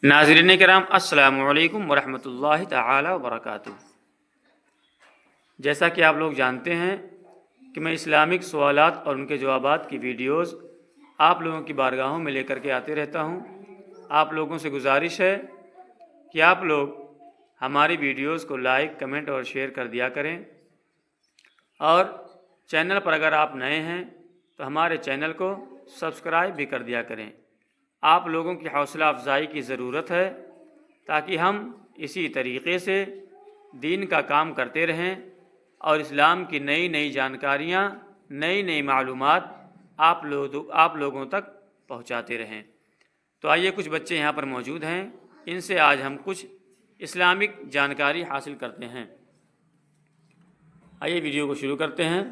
ناظرین کرام السلام علیکم ورحمۃ اللہ تعالی وبرکاتہ۔ جیسا کہ آپ لوگ جانتے ہیں کہ میں اسلامک سوالات اور ان کے جوابات کی ویڈیوز آپ لوگوں کی بارگاہوں میں لے کر کے آتے رہتا ہوں۔ آپ لوگوں سے گزارش ہے کہ آپ لوگ ہماری ویڈیوز کو لائک، کمنٹ اور شیئر کر دیا کریں، اور چینل پر اگر آپ نئے ہیں تو ہمارے چینل کو سبسکرائب بھی کر دیا کریں۔ آپ لوگوں کی حوصلہ افزائی کی ضرورت ہے تاکہ ہم اسی طریقے سے دین کا کام کرتے رہیں اور اسلام کی نئی نئی جانکاریاں، نئی نئی معلومات آپ لوگوں تک پہنچاتے رہیں۔ تو آئیے، کچھ بچے یہاں پر موجود ہیں، ان سے آج ہم کچھ اسلامک جانکاری حاصل کرتے ہیں۔ آئیے ویڈیو کو شروع کرتے ہیں۔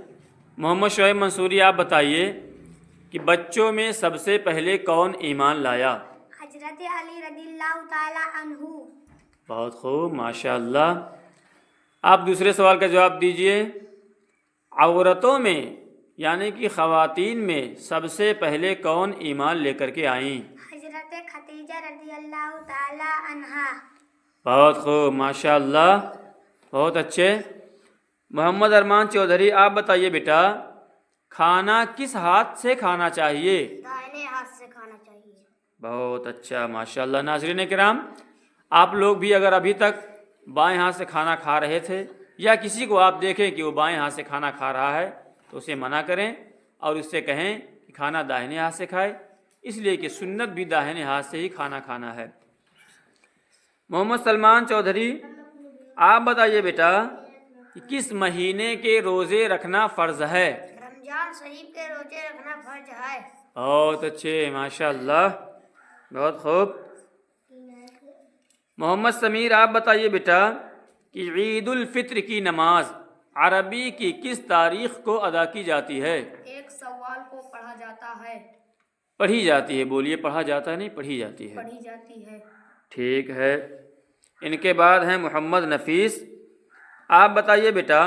محمد شعیب منصوری، آپ بتائیے کہ بچوں میں سب سے پہلے کون ایمان لایا؟ حضرت علی رضی اللہ تعالی عنہ۔ بہت خوب، ماشاء اللہ۔ آپ دوسرے سوال کا جواب دیجئے۔ عورتوں میں یعنی کہ خواتین میں سب سے پہلے کون ایمان لے کر کے آئیں؟ حضرت خدیجہ رضی اللہ تعالی عنہا۔ بہت خوب، ماشاء اللہ، بہت اچھے۔ محمد ارمان چودھری، آپ بتائیے بیٹا، کھانا کس ہاتھ سے کھانا چاہیے؟ دائیں ہاتھ سے کھانا چاہیے۔ بہت اچھا، ماشاء اللہ۔ ناظرین کرام، آپ لوگ بھی اگر ابھی تک بائیں ہاتھ سے کھانا کھا رہے تھے یا کسی کو آپ دیکھیں کہ وہ بائیں ہاتھ سے کھانا کھا رہا ہے تو اسے منع کریں اور اس سے کہیں کہ کھانا داہنے ہاتھ سے کھائے، اس لیے کہ سنت بھی داہنے ہاتھ سے ہی کھانا کھانا ہے۔ محمد سلمان چودھری، آپ بتائیے بیٹا کہ کس مہینے کے روزے رکھنا فرض ہے؟ رمضان شریف کے روزے رکھنا فرض ہے۔ بہت اچھے، ماشاء اللہ، بہت خوب۔ محمد سمیر، آپ بتائیے بیٹا کہ عید الفطر کی نماز عربی کی کس تاریخ کو ادا کی جاتی ہے؟ 1 شوال کو پڑھا جاتا ہے۔ پڑھی جاتی ہے، بولیے، پڑھا جاتا ہے نہیں، پڑھی جاتی ہے۔ پڑھی جاتی ہے۔ ٹھیک ہے۔ ان کے بعد ہیں محمد نفیس، آپ بتائیے بیٹا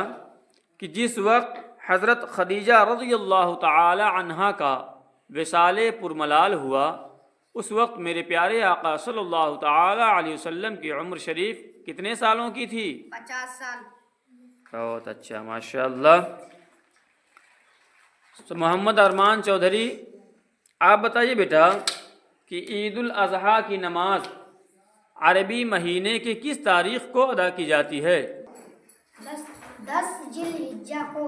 کہ جس وقت حضرت خدیجہ رضی اللہ تعالی عنہا کا وصال پرملال ہوا، اس وقت میرے پیارے آقا صلی اللہ تعالی علیہ وسلم کی عمر شریف کتنے سالوں کی تھی؟ 50 سال۔ بہت اچھا، ماشاء اللہ۔ محمد ارمان چودھری، آپ بتائیے بیٹا کہ عید الاضحیٰ کی نماز عربی مہینے کی کس تاریخ کو ادا کی جاتی ہے؟ 10 ذی الحجہ کو۔